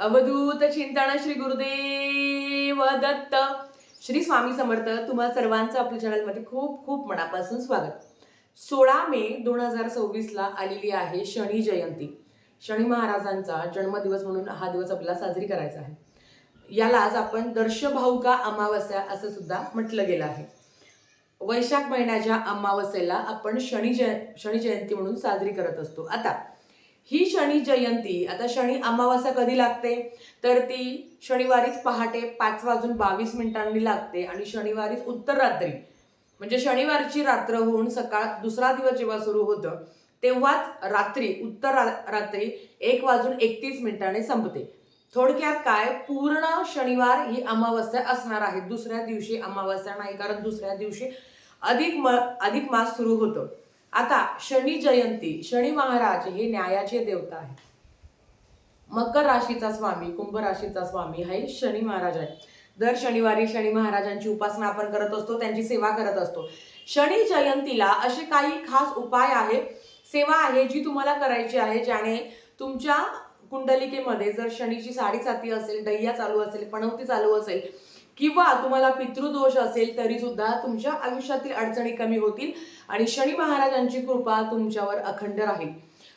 अवधूत चिंतन श्री गुरुदेव दत्त. श्री स्वामी समर्थ. तुम्हा सर्वांचं आपल्या चॅनलमध्ये खूप खूप मनापासून स्वागत. 16 मे 2026 ला आलेली आहे शनी जयंती. शनी महाराजांचा जन्मदिवस म्हणून हा दिवस आपल्याला साजरी करायचा आहे. यालाच आपण दर्शभाऊका अमावस्या असं सुद्धा म्हटलं गेलं आहे. वैशाख महिन्याच्या अमावस्येला आपण शनी जयंती म्हणून साजरी करत असतो. आता ही शनी जयंती, आता शनी अमावस्या कधी लागते तर ती शनिवारीच पहाटे 5:22 लागते आणि शनिवारीच उत्तर रात्री म्हणजे शनिवारची रात्र होऊन सकाळ दुसरा दिवस जेव्हा सुरू होतं तेव्हाच रात्री उत्तर रात्री 1:31 संपते. थोडक्यात काय, पूर्ण शनिवार ही अमावस्या असणार आहे. दुसऱ्या दिवशी अमावस्या नाही, कारण दुसऱ्या दिवशी अधिक मास सुरू होतो. आता शनी जयंती, शनी महाराज हे न्यायाचे देवता आहे. मकर राशीचा स्वामी, कुंभ राशीचा स्वामी हे शनी महाराज आहे. दर शनिवारी शनी महाराजांची उपासना आपण करत असतो, त्यांची सेवा करत असतो. शनी जयंतीला असे काही खास उपाय आहे, सेवा आहे जी तुम्हाला करायची आहे, ज्याने तुमच्या कुंडलिकेमध्ये जर शनीची साडेसाती असेल, डय्या चालू असेल, पणवती चालू असेल किंवा तुम्हाला पितृदोष असेल तरी सुद्धा तुमच्या आयुष्यातील अडचणी कमी होतील आणि शनी महाराजांची कृपा तुमच्यावर अखंड राहील.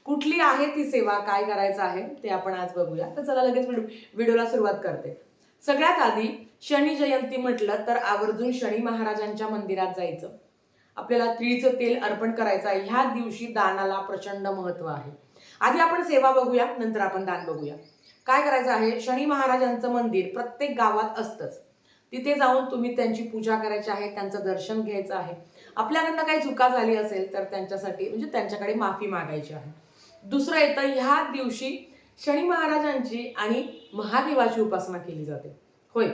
कुठली आहे ती सेवा, काय करायचं आहे ते आपण आज बघूया. तर चला लगेच व्हिडिओला सुरुवात करते. सगळ्यात आधी शनी जयंती म्हटलं तर आवर्जून शनी महाराजांच्या मंदिरात जायचं. आपल्याला तिळीचं तेल अर्पण करायचं आहे. ह्या दिवशी दानाला प्रचंड महत्व आहे. आधी आपण सेवा बघूया, नंतर आपण दान बघूया. काय करायचं आहे, शनी महाराजांचं मंदिर प्रत्येक गावात असतंच. तिथे जाऊन तुम्ही त्यांची पूजा करायची आहे, त्यांचं दर्शन घ्यायचं आहे. आपल्याकडनं काही चुका झाली असेल तर त्यांच्यासाठी म्हणजे त्यांच्याकडे माफी मागायची आहे. दुसरं येतं, ह्या दिवशी शनी महाराजांची आणि महादेवाची उपासना केली जाते. होय,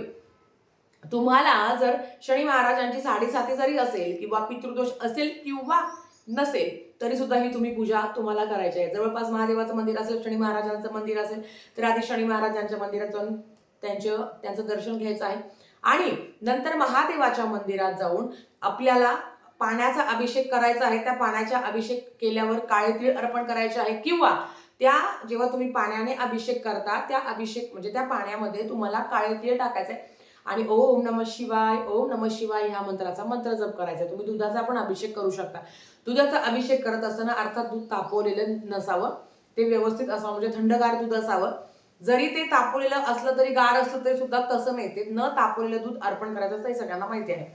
तुम्हाला जर शनी महाराजांची साडेसाती जरी असेल किंवा पितृदोष असेल किंवा नसेल तरी सुद्धा ही तुम्ही पूजा तुम्हाला करायची आहे. जवळपास महादेवाचं मंदिर असेल, शनी महाराजांचं मंदिर असेल तर आधी शनी महाराजांच्या मंदिरात जाऊन त्यांचं दर्शन घ्यायचं आहे आणि नंतर महादेवाच्या मंदिरात जाऊन आपल्याला पाण्याचा अभिषेक करायचा आहे. त्या पाण्याचा अभिषेक केल्यावर काळे तीळ अर्पण करायचे आहे किंवा जेव्हा तुम्ही पाण्याने अभिषेक करता त्या अभिषेक म्हणजे त्या पाण्यामध्ये तुम्हाला काळे तीळ टाकायचे आणि ओम नमः शिवाय, ओम नमः शिवाय ह्या मंत्राचा मंत्र जप करायचा. तुम्ही दुधाचा पण अभिषेक करू शकता. दुधाचा अभिषेक करत असताना अर्थात दूध तापवलेलं नसावं, ते व्यवस्थित असावं, म्हणजे थंडगार दूध असावं. जरी ते तापवलेलं असलं तरी, गार असलं तरी सुद्धा तसं नाही, ते न तापवलेलं दूध अर्पण करायचं असं सगळ्यांना माहिती आहे.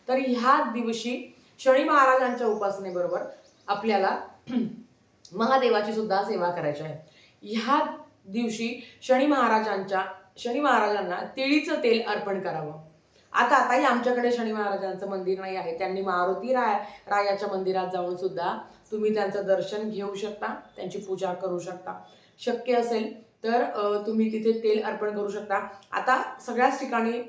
तर ह्या दिवशी शनी महाराजांच्या उपासनेबरोबर आपल्याला महादेवाची सुद्धा सेवा करायची आहे. ह्या दिवशी शनी महाराजांना तिळीचं तेल अर्पण करावं. आता आमच्याकडे शनी महाराजांचं मंदिर नाही आहे, त्यांनी मारुती रायाच्या मंदिरात जाऊन सुद्धा तुम्ही त्यांचं दर्शन घेऊ शकता, त्यांची पूजा करू शकता. शक्य असेल तर तुम्ही तिथे तेल अर्पण करू शकता. आता सगळ्याच ठिकाणी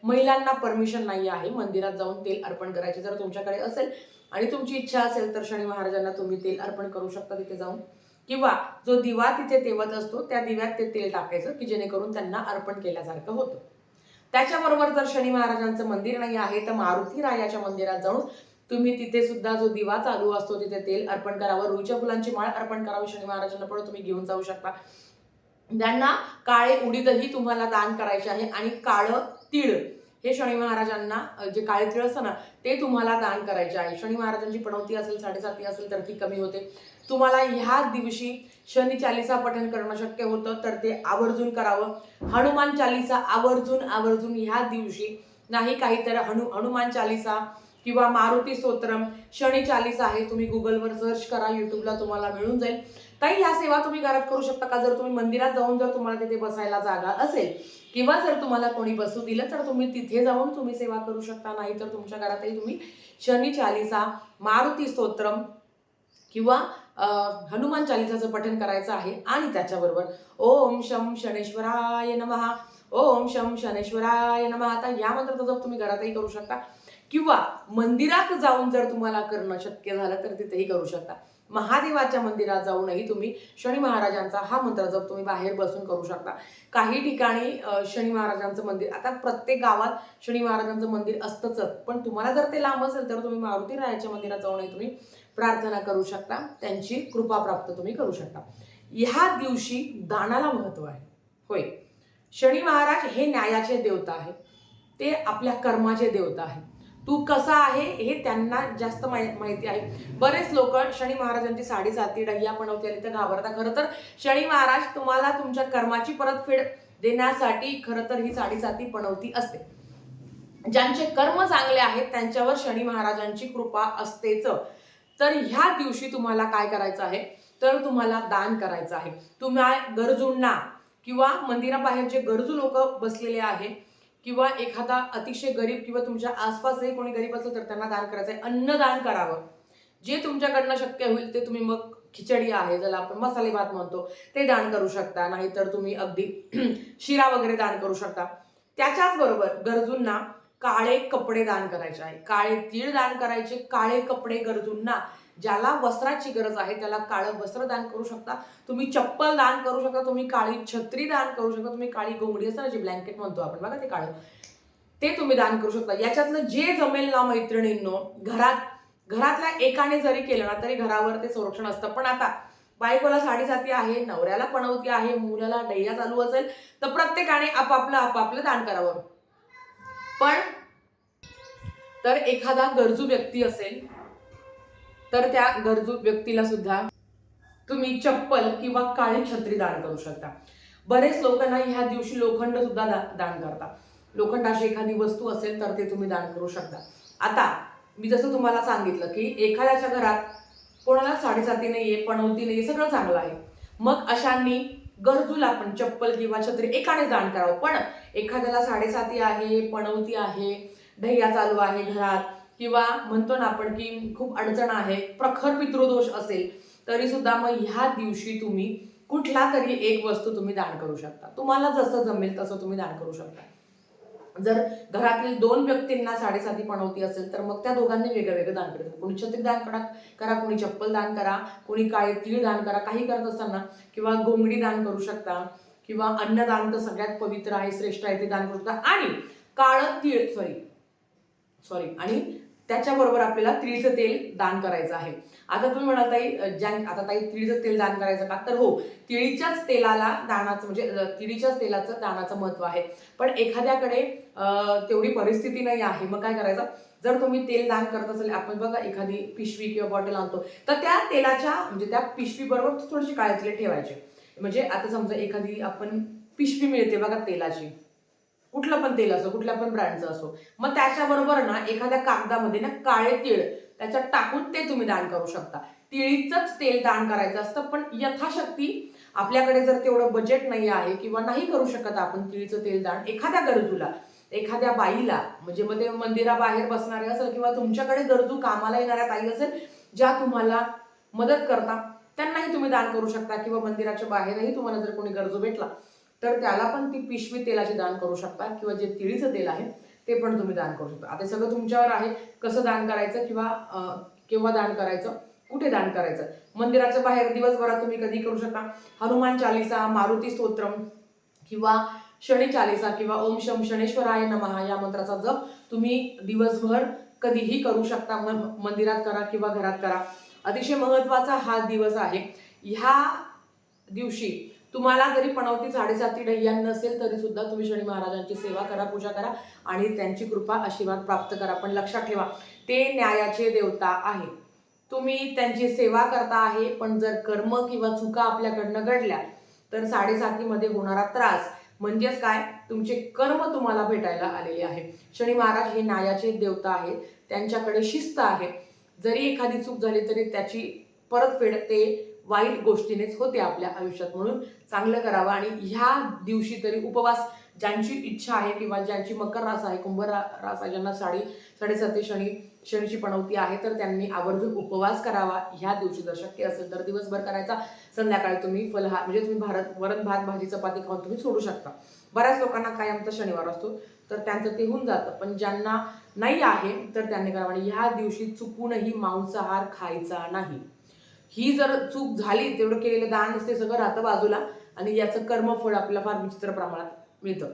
महिलांना परमिशन नाही आहे मंदिरात जाऊन तेल अर्पण करायचे. जर तुमच्याकडे असेल आणि तुमची इच्छा असेल तर शनी महाराजांना तुम्ही तेल अर्पण करू शकता तिथे जाऊन, किंवा जो दिवा तिथे तेवत असतो त्या दिव्यात ते तेल टाकायचं की जेणेकरून त्यांना अर्पण केल्यासारखं होतं. त्याच्याबरोबर जर शनी महाराजांचं मंदिर नाही आहे तर मारुती रायाच्या मंदिरात जाऊन तुम्ही तिथे सुद्धा जो दिवा चालू असतो तिथे तेल अर्पण करावं. रुईच्या फुलांची माळ अर्पण करावी शनी महाराजांना, पण तुम्ही घेऊन जाऊ शकता. त्यांना काळे उडीदही तुम्हाला दान करायचे आहे आणि काळं तीळ हे शनी महाराजांना, जे काळे तीळ असतं ना ते तुम्हाला दान करायचे आहे. शनी महाराजांची पणवती असेल, साडेसाती असेल तर ती कमी होते. तुम्हाला ह्या दिवशी शनी चालीसा पठण करणं शक्य होतं तर ते आवर्जून करावं. हनुमान चालीसा आवर्जून ह्या दिवशी नाही, काहीतरी हनुमान चालीसा किंवा मारुती स्तोत्रम, शनी चालीसा आहे, तुम्ही गुगलवर सर्च करा, युट्यूबला तुम्हाला मिळून जाईल. ताई ह्या सेवा तुम्ही घरात करू शकता का? जर तुम्ही मंदिरात जाऊन जर तुम्हाला तिथे बसायला जागा असेल किंवा जर तुम्हाला कोणी बसू दिलं तर तुम्ही तिथे जाऊन तुम्ही सेवा करू शकता. नाही तर तुमच्या घरातही तुम्ही शनी चालीसा, मारुती स्तोत्रम किंवा हनुमान चालीसाचं पठण करायचं आहे आणि त्याच्याबरोबर ओम शम शनेश्वराय नमः, ओम शम शनेश्वराय नमः. आता या मंत्राचा जप तुम्ही घरातही करू शकता किंवा मंदिरात जाऊन जर तुम्हाला करणं शक्य झालं तर तिथेही करू शकता. महादेवाच्या मंदिरात जाऊनही तुम्ही शनी महाराजांचा हा मंत्र जप तुम्ही बाहेर बसून करू शकता. काही ठिकाणी शनी महाराजांचं मंदिर, आता प्रत्येक गावात शनी महाराजांचं मंदिर असतंच, पण तुम्हाला जर ते लांब असेल तर तुम्ही मारुती रायाच्या मंदिरात जाऊनही तुम्ही प्रार्थना करू शकता, त्यांची कृपा प्राप्त तुम्ही करू शकता. ह्या दिवशी दानाला महत्व आहे. होय, शनी महाराज हे न्यायाचे देवता आहे, ते आपल्या कर्माचे देवता आहे. तू कसा आहे हे त्यांना जास्त माहिती आहे. बरेच लोक शनी महाराजांची साडेसाती डह्या पणवती आली तर घाबरता. खरं तर शनी महाराज तुम्हाला तुमच्या कर्माची परतफेड देण्यासाठी खरं तर ही साडेसाती पणवती असते. ज्यांचे कर्म चांगले आहेत त्यांच्यावर शनी महाराजांची कृपा असतेच. तर ह्या दिवशी तुम्हाला काय करायचं आहे, तर तुम्हाला दान करायचं आहे. तुम्हा गरजूंना किंवा मंदिराबाहेर जे गरजू लोक बसलेले आहेत किंवा एखादा अतिशय गरीब किंवा तुमच्या आसपासही कोणी गरीब असेल तर त्यांना दान करायचं आहे. अन्नदान करावं. जे तुमच्याकडनं शक्य होईल ते तुम्ही, मग खिचडी आहे ज्याला आपण मसाले भात म्हणतो ते दान करू शकता, नाहीतर तुम्ही अगदी शिरा वगैरे दान करू शकता. त्याच्याच बरोबर गरजूंना काळे कपडे दान करायचे आहे, काळे तीळ दान करायचे, काळे कपडे गरजूंना. ज्याला वस्त्राची गरज आहे त्याला काळं वस्त्र दान करू शकता, तुम्ही चप्पल दान करू शकता, तुम्ही काळी छत्री दान करू शकता, तुम्ही काळी घोंगडी असतं ना जे ब्लँकेट म्हणतो आपण बघा ते काळं, ते तुम्ही दान करू शकता. याच्यातलं जे जमेल ना मैत्रिणींनो, घरातल्या एकाने जरी केलं ना तरी घरावर ते संरक्षण असतं. पण आता बायकोला साडेसाती आहे, नवऱ्याला पणवती आहे, मुलाला डैया चालू असेल तर प्रत्येकाने आपापलं दान करावं. पण तर एखादा गरजू व्यक्ती असेल तर त्या गरजू व्यक्तीला सुद्धा तुम्ही चप्पल किंवा काळी छत्री दान करू शकता. बरेच लोकांना ह्या दिवशी लोखंड सुद्धा दान करतात. लोखंडाची एखादी वस्तू असेल तर ते तुम्ही दान करू शकता. आता मी जसं तुम्हाला सांगितलं की एखाद्याच्या घरात कोणाला साडेसाती नाहीये, पणवती नाहीये, सगळं चांगलं आहे, मग अशांनी गरजूला आपण चप्पल किंवा छत्री एकाने दान करावं. पण एखाद्याला साडेसाती आहे, पणवती आहे, ढैया चालू आहे घरात, किंवा म्हणतो ना आपण की खूप अडचण आहे, प्रखर पितृदोष असेल तरी सुद्धा मग ह्या दिवशी तुम्ही कुठला तरी एक वस्तू तुम्ही दान करू शकता. तुम्हाला जसं जमेल तसं तुम्ही दान करू शकता. जर घरातील 2 व्यक्तींना साडेसाती पणवती असेल तर मग त्या दोघांनी वेगळं दान करायचं. कोणी छत्री दान करा, कोणी चप्पल दान करा, कोणी काळे तीळ दान करा, काही करत असताना, किंवा घोंगडी दान करू शकता, किंवा अन्नदान तर सगळ्यात पवित्र आहे, श्रेष्ठ आहे, ते दान करू शकता. आणि काळं तीळ सॉरी आणि त्याच्याबरोबर आपल्याला तिळीचं तेल दान करायचं आहे. आता तुम्ही म्हणाल आता ताई तिळीचं तेल दान करायचं का, तर हो, तिळीच्याच तेलाला दानाचं म्हणजे तिळीच्याच तेलाचं दानाचं महत्व आहे. पण एखाद्याकडे तेवढी परिस्थिती नाही आहे, मग काय करायचं, जर तुम्ही तेल दान करत असेल, आपण बघा एखादी पिशवी किंवा बॉटल आणतो तर त्या तेलाच्या म्हणजे त्या पिशवी बरोबर थोडीशी काळे तेल ठेवायचे. म्हणजे आता समजा एखादी आपण पिशवी मिळते बघा तेलाची, कुठलं पण तेल असो, कुठल्या पण ब्रँडचं असो, मग त्याच्याबरोबर ना एखाद्या कागदामध्ये ना काळे तीळ त्याच्यात टाकून ते तुम्ही दान करू शकता. तिळीचंच तेल दान करायचं असतं. पण यथाशक्ती आपल्याकडे जर तेवढं बजेट नाही आहे किंवा नाही करू शकत आपण तिळीचं तेल दान एखाद्या गरजूला, एखाद्या बाईला, म्हणजे मग ते मंदिराबाहेर बसणारे असेल किंवा तुमच्याकडे गरजू कामाला येणाऱ्या ताई असेल ज्या तुम्हाला मदत करता, त्यांनाही तुम्ही दान करू शकता. किंवा मंदिराच्या बाहेरही तुम्हाला जर कोणी गरजू भेटला तर त्याला पण ती पिशवी तेलाचे दान करू शकता, किंवा जे तिळीचं तेल आहे ते पण तुम्ही दान करू शकता. आता सगळं तुमच्यावर आहे, कसं दान करायचं किंवा केव्हा दान करायचं, कुठे दान करायचं. मंदिराच्या बाहेर दिवसभरात तुम्ही कधी करू शकता. हनुमान चालीसा, मारुती स्तोत्रम किंवा शनी चालीसा किंवा ओम शम शनेश्वराय नमः या मंत्राचा जप तुम्ही दिवसभर कधीही करू शकता. मंदिरात करा किंवा घरात करा. अतिशय महत्वाचा हा दिवस आहे. ह्या दिवशी तुम्हाला जरी पणवती साडेसाती डह्या नसेल तरी सुद्धा तुम्ही शनी महाराजांची सेवा करा, पूजा करा आणि त्यांची कृपा आशीर्वाद प्राप्त करा. पण लक्षात ठेवा, ते न्यायाचे देवता आहे. तुम्ही त्यांची सेवा करता आहे, पण जर कर्म किंवा चुका आपल्याकडनं घडल्या तर साडेसातीमध्ये होणारा त्रास म्हणजेच काय, तुमचे कर्म तुम्हाला भेटायला आलेले आहे. शनी महाराज हे न्यायाचे देवता आहे, त्यांच्याकडे शिस्त आहे. जरी एखादी चूक झाली तरी त्याची परतफेड ते वाईट गोष्टीनेच होते आपल्या आयुष्यात. म्हणून चांगलं करावं. आणि ह्या दिवशी तरी उपवास, ज्यांची इच्छा आहे किंवा ज्यांची मकर रास आहे, कुंभ रास आहे, ज्यांना साडेसाती शनीची पणवती आहे तर त्यांनी आवर्जून उपवास करावा ह्या दिवशी. जर शक्य असेल तर दिवसभर करायचा, संध्याकाळी तुम्ही फलहार म्हणजे तुम्ही वरण भात भाजी चपाती खाऊन तुम्ही सोडू शकता. बऱ्याच लोकांना कायमचा शनिवार असतो तर त्यांचं ते होऊन जातं, पण ज्यांना नाही आहे तर त्यांनी करावं. आणि ह्या दिवशी चुकूनही मांसाहार खायचा नाही. ही जर चूक झाली, तेवढं केलेलं दान असते सगळं राहतं बाजूला आणि याचं कर्मफळ आपल्याला फार विचित्र प्रमाणात मिळतं.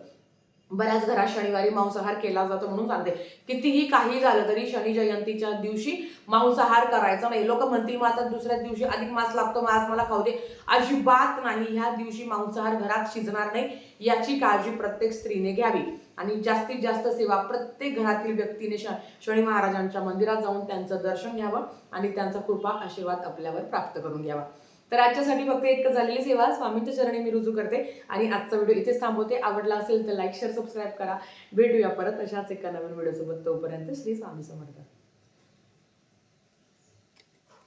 बऱ्याच घरात शनिवारी मांसाहार केला जातो म्हणून सांगते. कितीही काही झालं तरी शनी जयंतीच्या दिवशी मांसाहार करायचा नाही. लोक म्हणतील मग आता दुसऱ्या दिवशी अधिक मास लागतो, मग आज मला खाऊ दे. अजिबात नाही. ह्या दिवशी मांसाहार घरात शिजणार नाही, याची काळजी प्रत्येक स्त्रीने घ्यावी. आणि जास्तीत जास्त सेवा प्रत्येक घरातील व्यक्तीने शनी महाराजांच्या मंदिरात जाऊन त्यांचं दर्शन घ्यावं आणि त्यांचा कृपा आशीर्वाद आपल्यावर प्राप्त करून घ्यावा. तर आजच्यासाठी फक्त इतकं झालेली सेवा स्वामींच्या चरणी मी रुजू करते आणि आजचा व्हिडिओ इथेच थांबवते. आवडला असेल तर लाईक शेअर सबस्क्राईब करा. भेटूया परत अशाच एका नवीन व्हिडिओ सोबत. तोपर्यंत श्री स्वामी समर्थ.